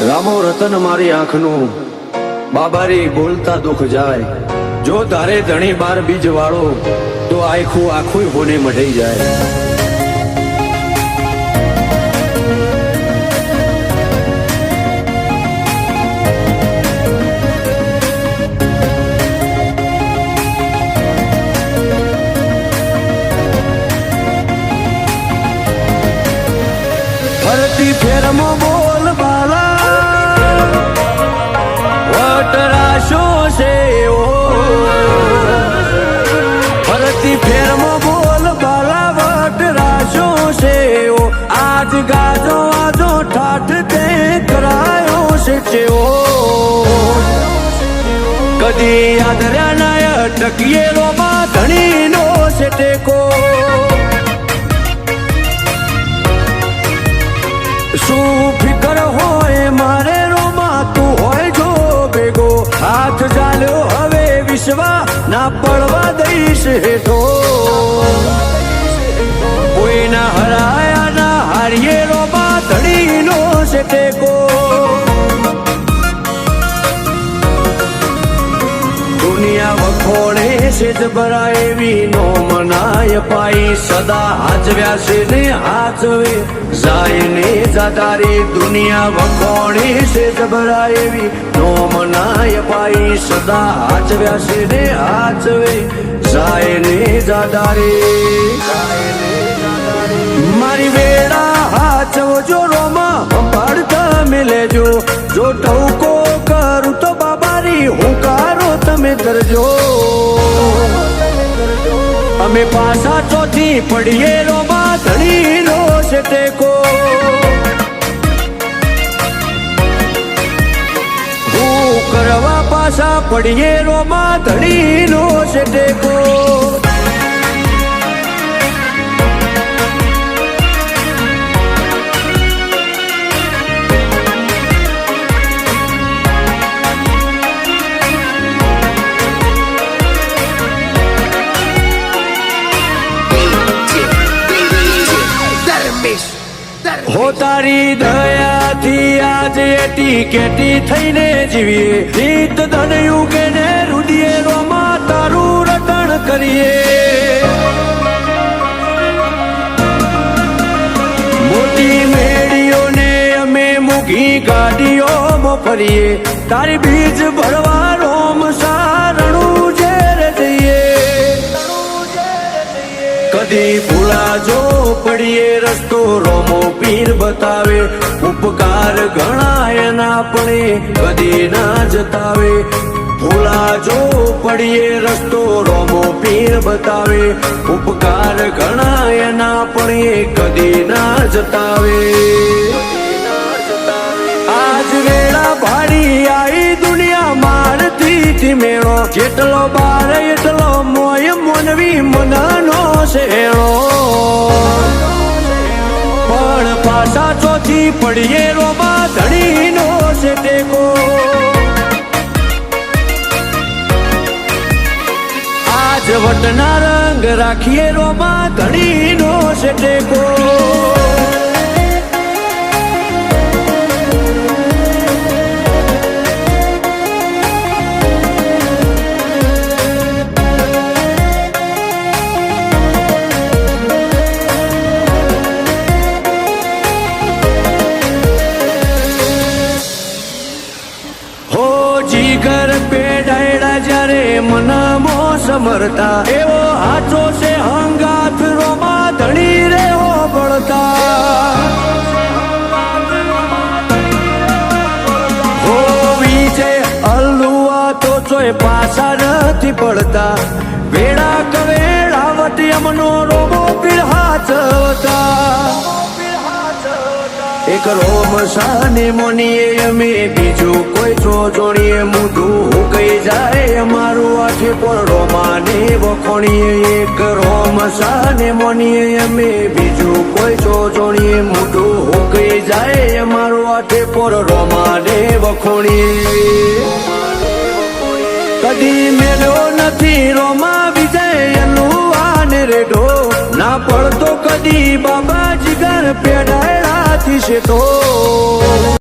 રામો રતન મારી આંખનું બાબારી બોલતા દુઃખ જાય। જો તારે ધણી બાર બીજ વાળો તો આખું આખું હોને મઢી જાય। ફરતી ફેરમાં બોલ બાલા વટરાશો છે ઓ ફરતી ફેરમાં બોલ બાલા વટરાશો છે ઓ આજ ગાજો આજો ઠાઠ તે કરાયો છે ઓ કદી આદર્યા નાય ટકીએ રોમાં ધણીનો છે ટેકો। શું ફિકર હોય મારે રોમા તું હોય જો ભેગો હાથ ચાલ્યો હવે વિશ્વા ના પડવા દઈશ હેઠો કોઈના હરાયા ના હારીએ રોમા ધણીનો છે ટેકો। દુનિયા વખોડે છે જબરા એવી નો મનાય પાઈ સદા હાજવ્યા છે ને હાજવે જાય ને જાતારી દુનિયા વખોડે છે જબરા એવી નો મનાય પાઈ સદા હાજવ્યા છે ને હાજવે જાય ને જાતારી મારી વેળા હાચવજો રોમા સંભાળતા મેલેજો જો ટવકો કરું તો બાબારી હુંકારો તમે કરજો અમે પાછા ચોથી પડીએ રોમા ધણીનો છે ટેકો। હું કરવા પાછા પડીએ રોમા ધણીનો છે ટેકો। હો તારી દયાથી આજ એટી કેટી થઈને જીવીએ રીત ધનયું કે ને રુદીએ રોમા તારું રટણ કરીએ। મોટી મેળીઓને અમે મૂકી ગાડીઓમાં ફરીએ તારી બીજ ભરવા રોમ સારણું ઝેર જઈએ। કદી ભૂલા જો પડીએ રસ્તો રોમો પીર બતાવે ઉપકાર ઘણા એના પણ કદી ના જતાવે। ભૂલા જો પડીએ રસ્તો રોમો પીર બતાવે ઉપકાર ઘણા એના પણ કદી ના જતાવે। આજ વેળા ભાડી આઈ દુનિયા મારથી મેળો જેટલો બાર એટલો મોય મોનવી મનનો શેણો પણ પાછા ચોથી પડીએ રોમા ધણીનો છે ટેકો। આજ વટના રંગ રાખીએ રોમા ધણીનો છે ટેકો। જીગર પેડાયડા જ્યારે મનમો સમરતા એવો હાચો છે હંગાથ રોમા ધણી રે હો બળતા। હો વિજય અલ્લુઆ તો ચોય પાછા નથી પડતા વેળા કવેળાવટી અમનો રોમો પીર હાચવતા। એક રોમ સાને મોનીએ અમે બીજું કોઈ છો જોણીએ મૂઢું કઈ જાય અમારું આઠે પણ રોમાને વખોણીએ। એક રોમ સાને મોનીએ અમે બીજું કોઈ છો જોણીએ મૂઢું કઈ જાય અમારું આઠે પણ રોમાને વખોણીએ। કદી મેળ્યો નથી રોમા વિજય એનું આને રેડો ના પડતો કદી બાબા જીગર પેડાયડા થી છે તો